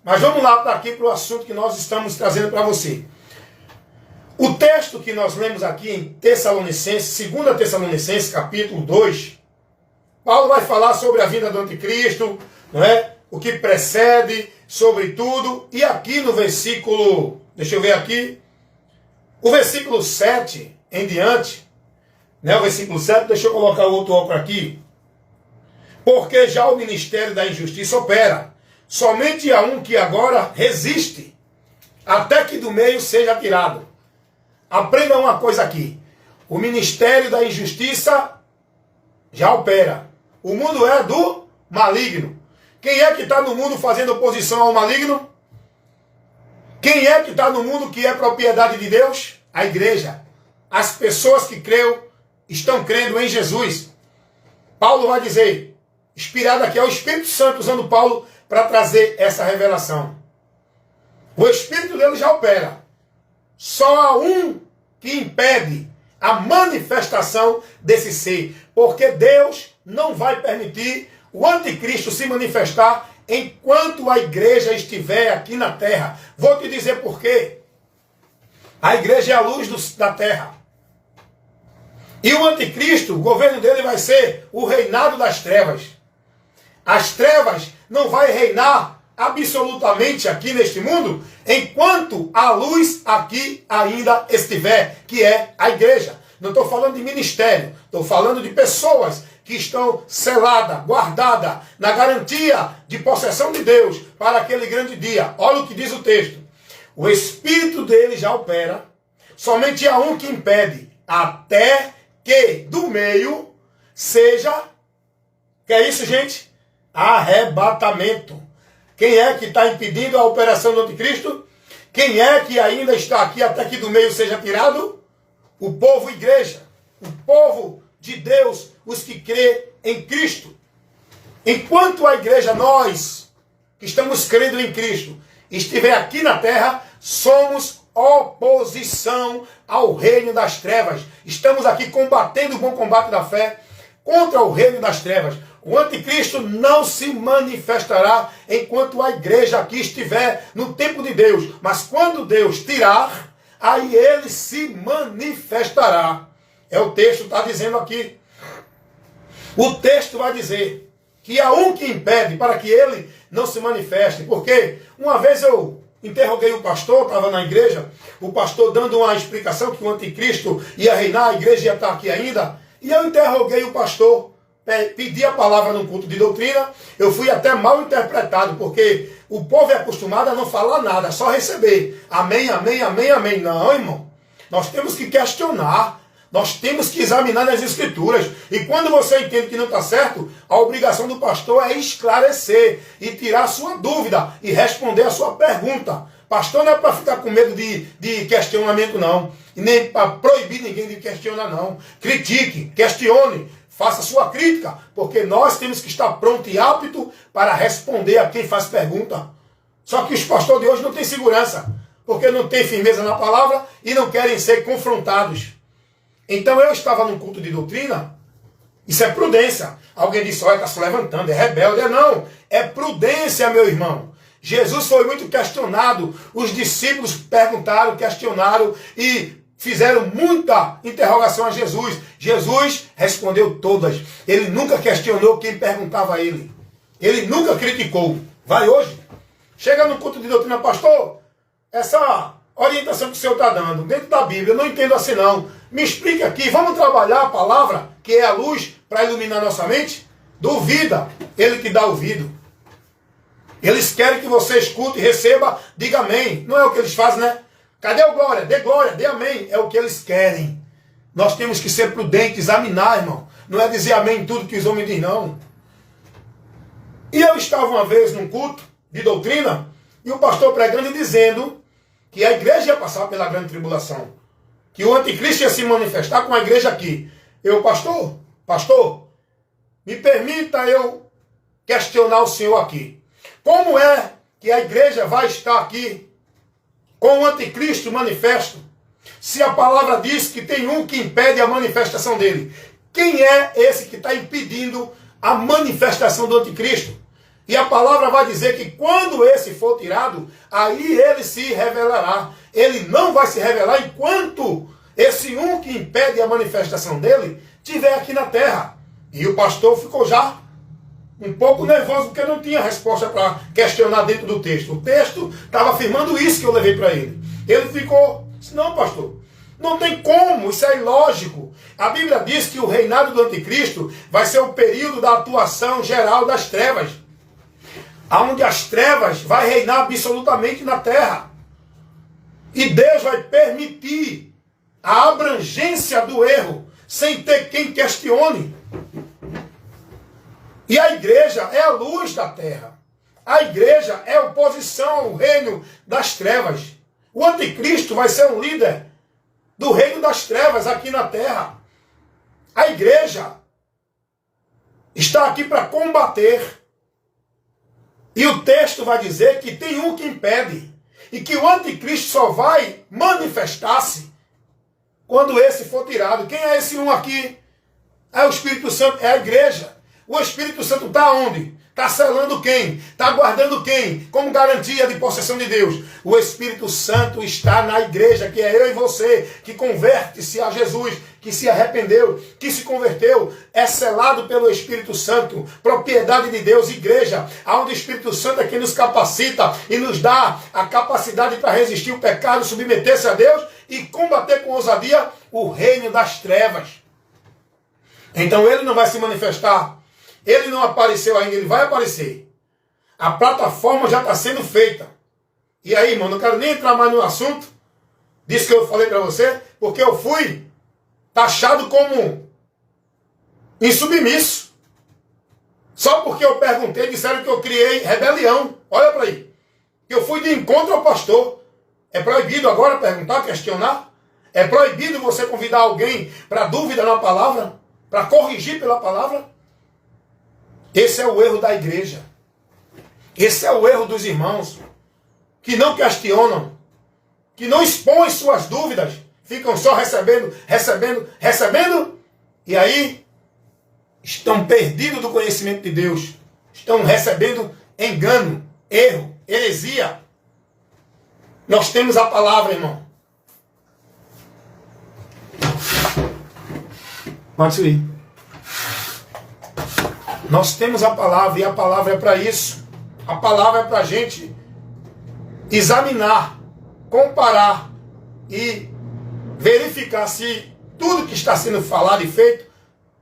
Mas vamos lá para aqui para o assunto que nós estamos trazendo para você. O texto que nós lemos aqui em Tessalonicenses, 2 Tessalonicenses, capítulo 2, Paulo vai falar sobre a vinda do anticristo, não é? O que precede, sobre tudo. E aqui no versículo, deixa eu ver aqui, o versículo 7 em diante, né? O versículo 7, deixa eu colocar o outro óculos aqui. Porque já o ministério da injustiça opera. Somente há um que agora resiste, até que do meio seja tirado. Aprenda uma coisa aqui. O ministério da injustiça já opera. O mundo é do maligno. Quem é que está no mundo fazendo oposição ao maligno? Quem é que está no mundo que é propriedade de Deus? A igreja. As pessoas que estão crendo em Jesus. Paulo vai dizer, inspirado aqui, é o Espírito Santo usando Paulo para trazer essa revelação. O Espírito dele já opera. Só há um que impede a manifestação desse ser. Porque Deus não vai permitir o anticristo se manifestar enquanto a igreja estiver aqui na terra. Vou te dizer por quê. A igreja é a luz da terra. E o anticristo, o governo dele vai ser o reinado das trevas. As trevas não vai reinar absolutamente aqui neste mundo enquanto a luz aqui ainda estiver, que é a igreja. Não estou falando de ministério, estou falando de pessoas que estão seladas, guardadas, na garantia de possessão de Deus para aquele grande dia. Olha o que diz o texto. O Espírito dele já opera, somente há um que impede, até que do meio seja, que é isso, gente? Arrebatamento. Quem é que está impedindo a operação do anticristo? Quem é que ainda está aqui até que do meio seja tirado? O povo igreja, o povo de Deus, os que crê em Cristo. Enquanto a igreja, nós que estamos crendo em Cristo, estiver aqui na terra, somos oposição ao reino das trevas. Estamos aqui combatendo o bom combate da fé contra o reino das trevas. O anticristo não se manifestará enquanto a igreja aqui estiver no tempo de Deus. Mas quando Deus tirar, aí ele se manifestará. É o texto que está dizendo aqui. O texto vai dizer que há um que impede para que ele não se manifeste. Porque uma vez eu interroguei o pastor, estava na igreja, o pastor dando uma explicação que o anticristo ia reinar, a igreja ia estar aqui ainda. E eu interroguei o pastor, pedi a palavra num culto de doutrina, eu fui até mal interpretado, porque o povo é acostumado a não falar nada, só receber. Amém, amém, amém, amém. Não, irmão. Nós temos que questionar. Nós temos que examinar nas escrituras. E quando você entende que não está certo, a obrigação do pastor é esclarecer e tirar a sua dúvida e responder a sua pergunta. Pastor não é para ficar com medo de questionamento, não. E nem para proibir ninguém de questionar, não. Critique, questione, faça sua crítica, porque nós temos que estar pronto e apto para responder a quem faz pergunta. Só que os pastores de hoje não têm segurança, porque não têm firmeza na palavra e não querem ser confrontados. Então eu estava num culto de doutrina, isso é prudência. Alguém disse, olha, está se levantando, é rebelde. Não, é prudência, meu irmão. Jesus foi muito questionado, os discípulos perguntaram, questionaram e fizeram muita interrogação a Jesus. Jesus respondeu todas. Ele nunca questionou quem perguntava a ele. Ele nunca criticou. Vai hoje, chega no culto de doutrina, pastor, essa orientação que o senhor está dando dentro da Bíblia, eu não entendo assim não. Me explique aqui, vamos trabalhar a palavra, que é a luz, para iluminar nossa mente? Duvida, ele te dá ouvido. Eles querem que você escute, receba, diga amém. Não é o que eles fazem, né? Cadê o glória, dê amém. É o que eles querem. Nós temos que ser prudentes, examinar, irmão. Não é dizer amém em tudo que os homens dizem, não. E eu estava uma vez num culto de doutrina, e o pastor pregando e dizendo que a igreja ia passar pela grande tribulação. Que o anticristo ia se manifestar com a igreja aqui. Eu, pastor, me permita eu questionar o senhor aqui. Como é que a igreja vai estar aqui com o anticristo manifesto, se a palavra diz que tem um que impede a manifestação dele? Quem é esse que está impedindo a manifestação do anticristo? E a palavra vai dizer que quando esse for tirado, aí ele se revelará. Ele não vai se revelar enquanto esse um que impede a manifestação dele estiver aqui na terra. E o pastor ficou já um pouco nervoso, porque não tinha resposta para questionar dentro do texto. O texto estava afirmando isso que eu levei para ele. Ele ficou, disse, não, pastor, não tem como, isso é ilógico. A Bíblia diz que o reinado do anticristo vai ser o período da atuação geral das trevas, onde as trevas vai reinar absolutamente na terra. E Deus vai permitir a abrangência do erro, sem ter quem questione. E a igreja é a luz da terra. A igreja é a oposição ao reino das trevas. O anticristo vai ser um líder do reino das trevas aqui na terra. A igreja está aqui para combater. E o texto vai dizer que tem um que impede. E que o anticristo só vai manifestar-se quando esse for tirado. Quem é esse um aqui? É o Espírito Santo, é a igreja. O Espírito Santo está onde? Está selando quem? Está guardando quem? Como garantia de possessão de Deus. O Espírito Santo está na igreja, que é eu e você, que converte-se a Jesus, que se arrependeu, que se converteu, é selado pelo Espírito Santo, propriedade de Deus, igreja, onde o Espírito Santo é quem nos capacita e nos dá a capacidade para resistir o pecado, submeter-se a Deus e combater com ousadia o reino das trevas. Então ele não vai se manifestar. Ele não apareceu ainda, ele vai aparecer. A plataforma já está sendo feita. E aí, irmão, não quero nem entrar mais no assunto disso que eu falei para você, porque eu fui taxado como insubmisso. Só porque eu perguntei, disseram que eu criei rebelião. Olha para aí. Eu fui de encontro ao pastor. É proibido agora perguntar, questionar? É proibido você convidar alguém para dúvida na palavra? Para corrigir pela palavra? Esse é o erro da igreja. Esse é o erro dos irmãos que não questionam, que não expõem suas dúvidas, ficam só recebendo, e aí estão perdidos do conhecimento de Deus, estão recebendo engano, erro, heresia. Nós temos a palavra, irmão. Pode subir. Nós temos a palavra, e a palavra é para isso. A palavra é para a gente examinar, comparar e verificar se tudo que está sendo falado e feito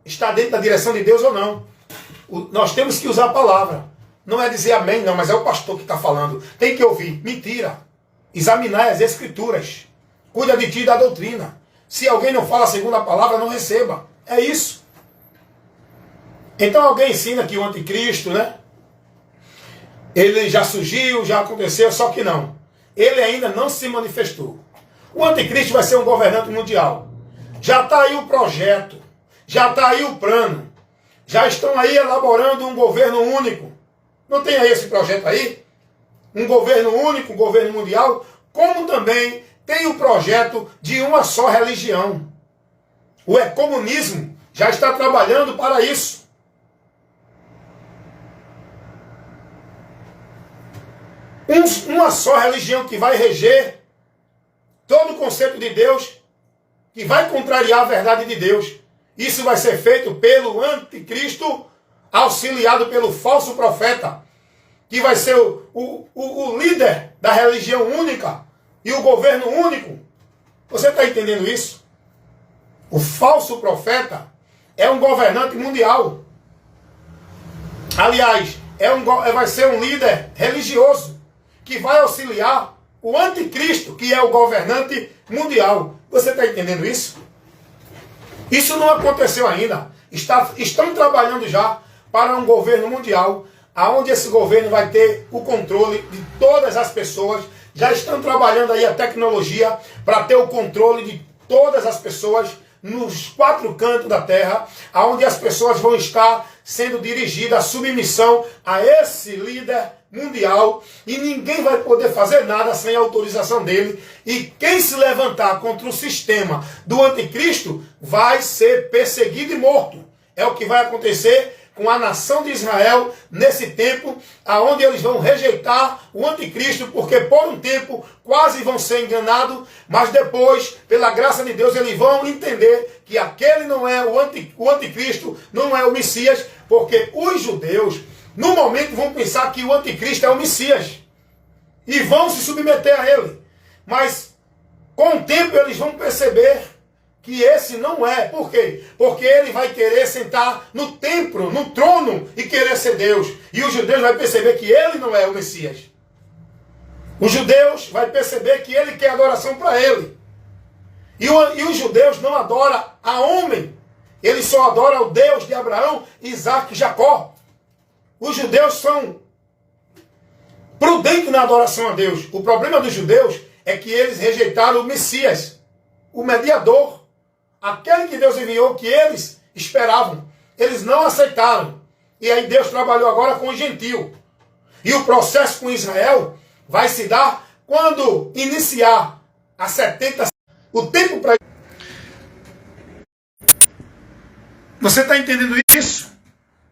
está dentro da direção de Deus ou não. Nós temos que usar a palavra. Não é dizer amém, não, mas é o pastor que está falando. Tem que ouvir. Mentira. Examinar as escrituras. Cuida de ti e da doutrina. Se alguém não fala segundo a palavra, não receba. É isso. Então alguém ensina que o anticristo, né? Ele já surgiu, já aconteceu, só que não. Ele ainda não se manifestou. O anticristo vai ser um governante mundial. Já está aí o projeto. Já está aí o plano. Já estão aí elaborando um governo único. Não tem aí esse projeto aí? Um governo único, um governo mundial, como também tem o projeto de uma só religião. O ecumenismo já está trabalhando para isso. Uma só religião que vai reger todo o conceito de Deus, que vai contrariar a verdade de Deus. Isso vai ser feito pelo anticristo, auxiliado pelo falso profeta, que vai ser o líder da religião única e o governo único. Você está entendendo isso? O falso profeta é um governante mundial. Aliás, vai ser um líder religioso que vai auxiliar o anticristo, que é o governante mundial. Você está entendendo isso? Isso não aconteceu ainda. Estão trabalhando já para um governo mundial, onde esse governo vai ter o controle de todas as pessoas. Já estão trabalhando aí a tecnologia para ter o controle de todas as pessoas nos 4 cantos da terra, onde as pessoas vão estar sendo dirigidas à submissão a esse líder mundial, e ninguém vai poder fazer nada sem a autorização dele, e quem se levantar contra o sistema do anticristo vai ser perseguido e morto. É o que vai acontecer com a nação de Israel nesse tempo, aonde eles vão rejeitar o anticristo, porque por um tempo quase vão ser enganados, mas depois, pela graça de Deus, eles vão entender que aquele não é o anticristo, não é o Messias, porque os judeus, no momento, vão pensar que o anticristo é o Messias e vão se submeter a ele. Mas com o tempo eles vão perceber que esse não é. Por quê? Porque ele vai querer sentar no templo, no trono, e querer ser Deus. E os judeus vão perceber que ele não é o Messias. Os judeus vão perceber que ele quer adoração para ele. E os judeus não adoram a homem. Eles só adoram o Deus de Abraão, Isaac e Jacó. Os judeus são prudentes na adoração a Deus. O problema dos judeus é que eles rejeitaram o Messias, o mediador, aquele que Deus enviou, que eles esperavam. Eles não aceitaram. E aí Deus trabalhou agora com o gentio. E o processo com Israel vai se dar quando iniciar a 70. O tempo para... Você está entendendo isso?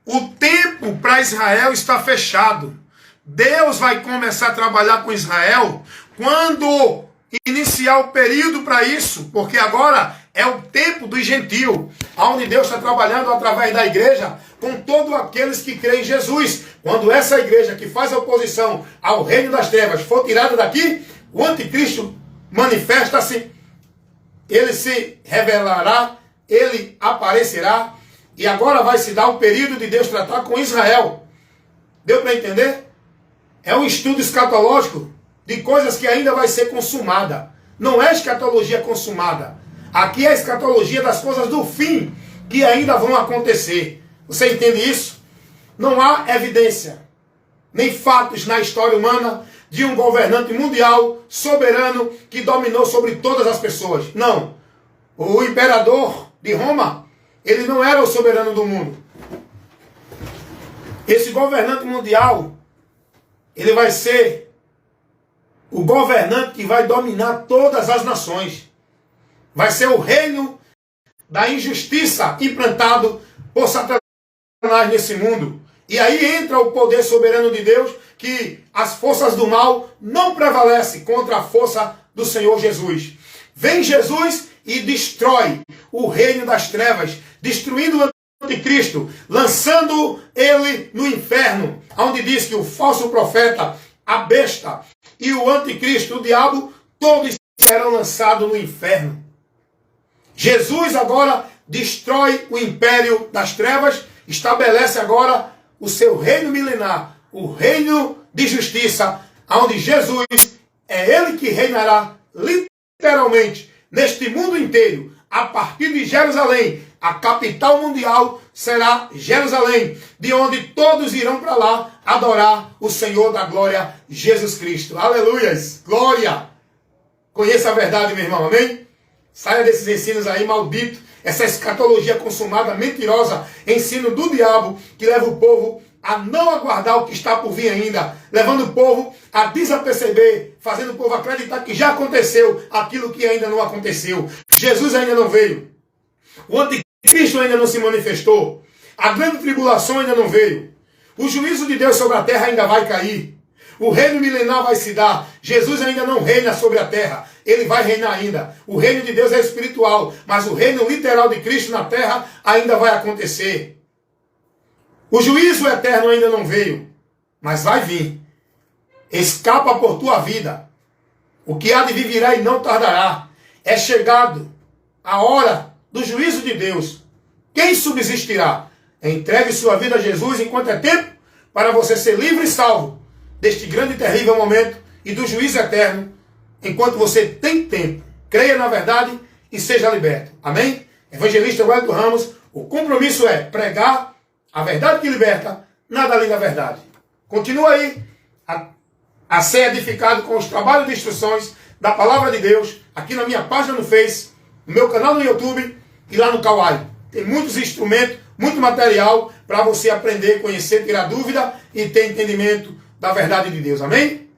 O tempo para Israel está fechado. Deus vai começar a trabalhar com Israel quando iniciar o período para isso, porque agora é o tempo do gentio, onde Deus está trabalhando através da igreja com todos aqueles que creem em Jesus. Quando essa igreja que faz oposição ao reino das trevas for tirada daqui, o anticristo manifesta-se, ele se revelará, ele aparecerá, e agora vai se dar o período de Deus tratar com Israel. Deu para entender? É um estudo escatológico de coisas que ainda vai ser consumada. Não é escatologia consumada. Aqui é a escatologia das coisas do fim que ainda vão acontecer. Você entende isso? Não há evidência, nem fatos na história humana de um governante mundial soberano que dominou sobre todas as pessoas. Não. O imperador de Roma, ele não era o soberano do mundo. Esse governante mundial, ele vai ser o governante que vai dominar todas as nações. Vai ser o reino da injustiça implantado por Satanás nesse mundo. E aí entra o poder soberano de Deus, que as forças do mal não prevalecem contra a força do Senhor Jesus. Vem Jesus e destrói o reino das trevas, destruindo o anticristo, lançando ele no inferno, onde diz que o falso profeta, a besta e o anticristo, o diabo, todos serão lançados no inferno. Jesus agora destrói o império das trevas, estabelece agora o seu reino milenar, o reino de justiça, onde Jesus é ele que reinará literalmente neste mundo inteiro, a partir de Jerusalém. A capital mundial será Jerusalém, de onde todos irão para lá adorar o Senhor da glória, Jesus Cristo. Aleluias! Glória! Conheça a verdade, meu irmão, amém? Saia desses ensinos aí malditos, essa escatologia consumada, mentirosa, ensino do diabo, que leva o povo a não aguardar o que está por vir ainda, levando o povo a desaperceber, fazendo o povo acreditar que já aconteceu aquilo que ainda não aconteceu. Jesus ainda não veio. O anticristo ainda não se manifestou. A grande tribulação ainda não veio. O juízo de Deus sobre a terra ainda vai cair. O reino milenar vai se dar. Jesus ainda não reina sobre a terra. Ele vai reinar ainda. O reino de Deus é espiritual, mas o reino literal de Cristo na terra ainda vai acontecer. O juízo eterno ainda não veio, mas vai vir. Escapa por tua vida. O que há de vir virá e não tardará. É chegado a hora do juízo de Deus. Quem subsistirá? Entregue sua vida a Jesus enquanto é tempo, para você ser livre e salvo deste grande e terrível momento e do juízo eterno, enquanto você tem tempo. Creia na verdade e seja liberto. Amém? Evangelista Wellington Ramos, o compromisso é pregar a verdade que liberta, nada além da verdade. Continua aí a ser edificado com os trabalhos de instruções da Palavra de Deus, aqui na minha página no Face, no meu canal no YouTube e lá no Kawai. Tem muitos instrumentos, muito material para você aprender, conhecer, tirar dúvida e ter entendimento da verdade de Deus. Amém?